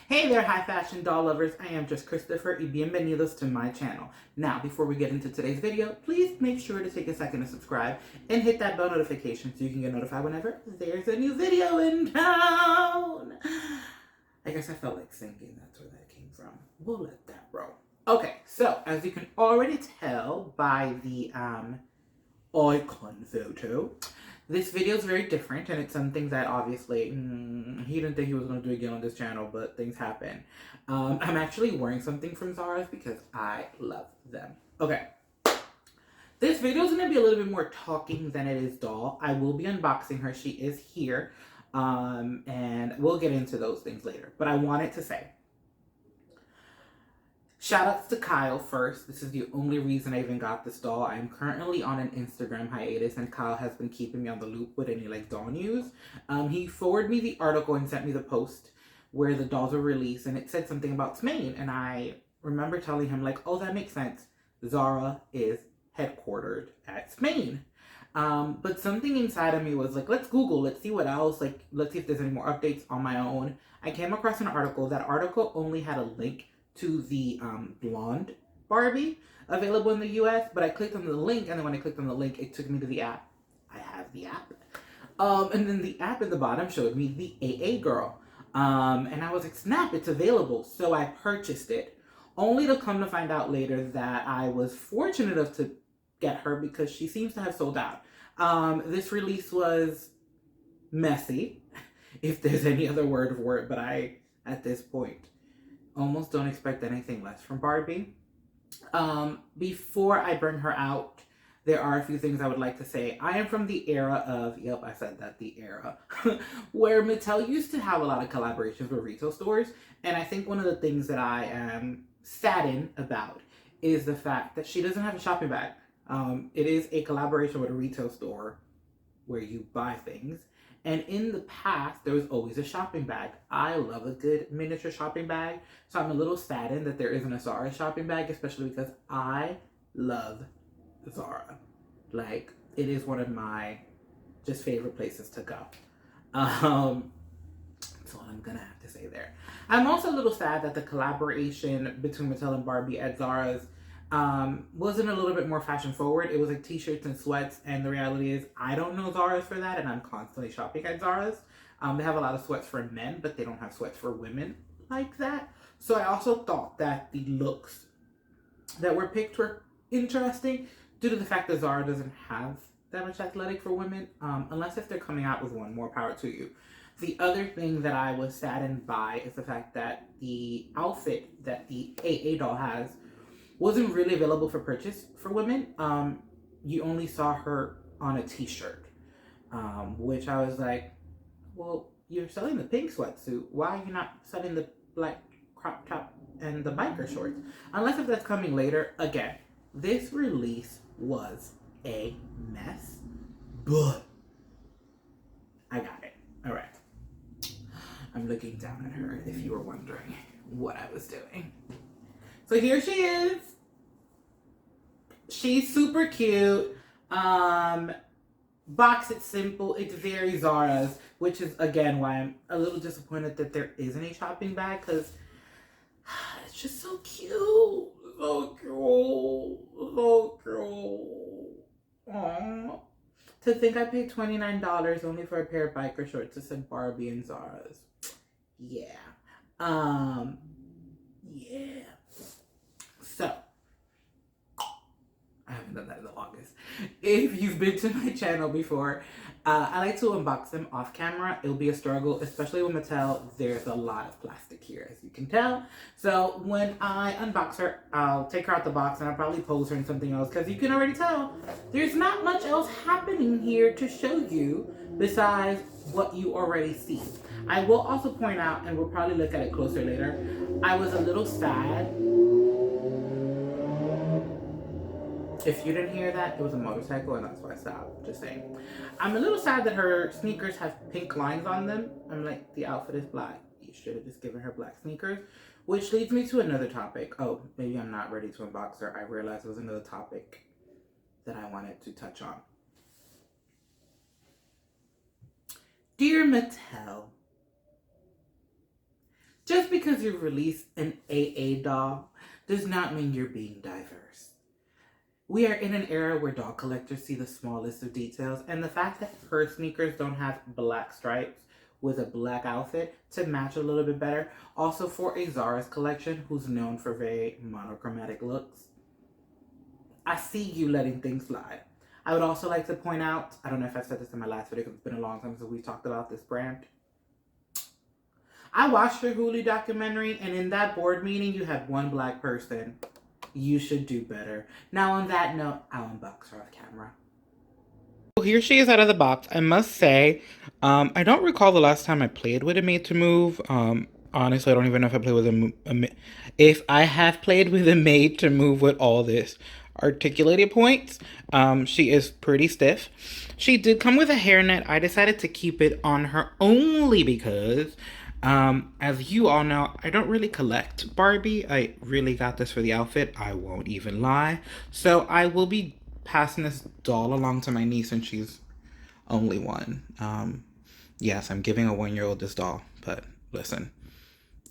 Hey there, high fashion doll lovers. I am just Christopher y bienvenidos to my channel. Now, before we get into today's video, please make sure to take a second to subscribe and hit that bell notification so you can get notified whenever there's a new video in town. I guess I felt like singing. That's where that came from. We'll let that roll. Okay, so as you can already tell by the icon photo, this video is very different, and it's something that obviously he didn't think he was going to do again on this channel, but things happen. I'm actually wearing something from Zara's because I love them. Okay, this video is going to be a little bit more talking than it is doll. I will be unboxing her. She is here, and we'll get into those things later. But I wanted to say, shout outs to Kyle first. This is the only reason I even got this doll. I'm currently on an Instagram hiatus, and Kyle has been keeping me on the loop with any doll news. He forwarded me the article and sent me the post where the dolls were released, and it said something about Spain. And I remember telling him oh, that makes sense. Zara is headquartered at Spain. But something inside of me was let's Google, let's see what else, let's see if there's any more updates on my own. I came across an article. That article only had a link to the blonde Barbie available in the US, but I clicked on the link, and then when I clicked on the link, it took me to the app. I have the app. And then the app at the bottom showed me the AA girl. And I was like, snap, it's available. So I purchased it, only to come to find out later that I was fortunate enough to get her because she seems to have sold out. This release was messy, if there's any other word for it, but I, at this point, almost don't expect anything less from Barbie. Before I bring her out, there are a few things I would like to say. I am from the era of, yep, I said that, the era, where Mattel used to have a lot of collaborations with retail stores. And I think one of the things that I am saddened about is the fact that she doesn't have a shopping bag. It is a collaboration with a retail store where you buy things. And in the past, there was always a shopping bag. I love a good miniature shopping bag. So I'm a little saddened that there isn't a Zara shopping bag, especially because I love Zara. It is one of my just favorite places to go. That's all I'm gonna have to say there. I'm also a little sad that the collaboration between Mattel and Barbie at Zara's wasn't a little bit more fashion forward. It was t-shirts and sweats, and the reality is I don't know Zara's for that, and I'm constantly shopping at Zara's. They have a lot of sweats for men, but they don't have sweats for women like that. So I also thought that the looks that were picked were interesting due to the fact that Zara doesn't have that much athletic for women, unless if they're coming out with one. More power to you. The other thing that I was saddened by is the fact that the outfit that the AA doll has wasn't really available for purchase for women. You only saw her on a t-shirt, which I was like, well, you're selling the pink sweatsuit. Why are you not selling the black crop top and the biker shorts? Unless if that's coming later. Again, this release was a mess, but I got it. All right. I'm looking down at her if you were wondering what I was doing. So here she is. She's super cute. Box it simple. It's very Zara's, which is again why I'm a little disappointed that there isn't a shopping bag, because it's just so cute. So cute. So cute. Aww. To think I paid $29 only for a pair of biker shorts that said Barbie and Zara's. Yeah. Yeah. So, I haven't done that in the longest. If you've been to my channel before, I like to unbox them off camera. It'll be a struggle, especially with Mattel. There's a lot of plastic here, as you can tell. So when I unbox her, I'll take her out the box and I'll probably pose her in something else, because you can already tell there's not much else happening here to show you besides what you already see. I will also point out, and we'll probably look at it closer later, I was a little sad. If you didn't hear that, it was a motorcycle, and that's why I stopped. Just saying. I'm a little sad that her sneakers have pink lines on them. I'm like, the outfit is black. You should have just given her black sneakers. Which leads me to another topic. Oh, maybe I'm not ready to unbox her. I realized it was another topic that I wanted to touch on. Dear Mattel, Just because you release an AA doll does not mean you're being diverse. We are in an era where doll collectors see the smallest of details, and the fact that her sneakers don't have black stripes with a black outfit to match a little bit better. Also for a Zara's collection, who's known for very monochromatic looks, I see you letting things slide. I would also like to point out, I don't know if I said this in my last video because it's been a long time since we talked about this brand. I watched your Hulu documentary, and in that board meeting, you had one black person. You should do better. Now, on that note, I'll unbox her off camera. Here she is out of the box. I must say, I don't recall the last time I played with a Made to Move. Honestly, I don't even know if I played with if I have played with a Made to Move with all this articulated points. She is pretty stiff. She did come with a hairnet. I decided to keep it on her only because, as you all know, I don't really collect Barbie. I really got this for the outfit. I won't even lie. So I will be passing this doll along to my niece, and she's only one. Yes, I'm giving a 1-year-old this doll, but listen,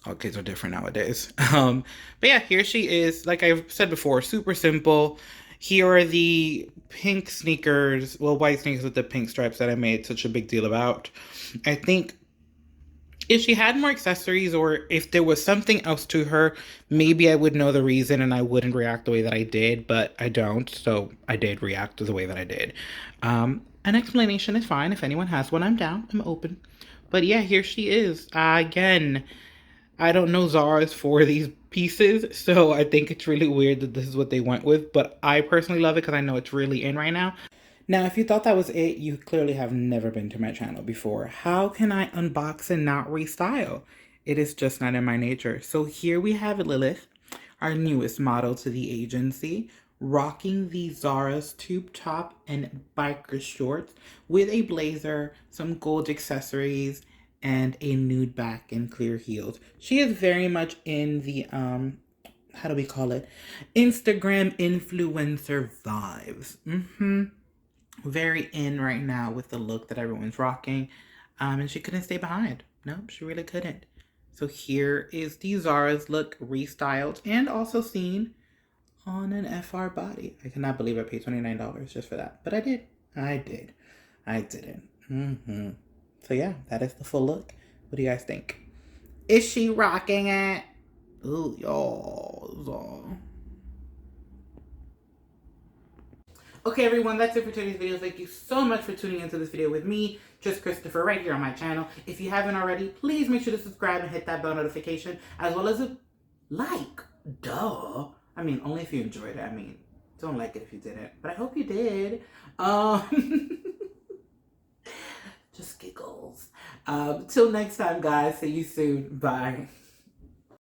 all kids are different nowadays. But yeah, here she is. Like I've said before, super simple. Here are the pink sneakers, well, white sneakers with the pink stripes that I made such a big deal about. I think if she had more accessories, or if there was something else to her, maybe I would know the reason and I wouldn't react the way that I did, but I don't, so I did react to the way that I did. An explanation is fine. If anyone has one, I'm down. I'm open. But yeah, here she is. Again, I don't know Zara's for these pieces, so I think it's really weird that this is what they went with, but I personally love it because I know it's really in right now. Now, if you thought that was it, you clearly have never been to my channel before. How can I unbox and not restyle? It is just not in my nature. So here we have Lilith, our newest model to the agency, rocking the Zara's tube top and biker shorts with a blazer, some gold accessories, and a nude back and clear heels. She is very much in the, how do we call it? Instagram influencer vibes. Very in right now with the look that everyone's rocking. And she couldn't stay behind. Nope, she really couldn't. So here is the Zara's look restyled and also seen on an FR body. I cannot believe I paid $29 just for that. But I did. I did. I did it. So yeah, that is the full look. What do you guys think? Is she rocking it? Ooh, y'all. Okay, everyone, that's it for today's video. Thank you so much for tuning into this video with me, just Christopher, right here on my channel. If you haven't already, please make sure to subscribe and hit that bell notification, as well as a like. Duh. I mean, only if you enjoyed it. I mean, don't like it if you didn't, but I hope you did. Just giggles. Till next time, guys. See you soon. Bye.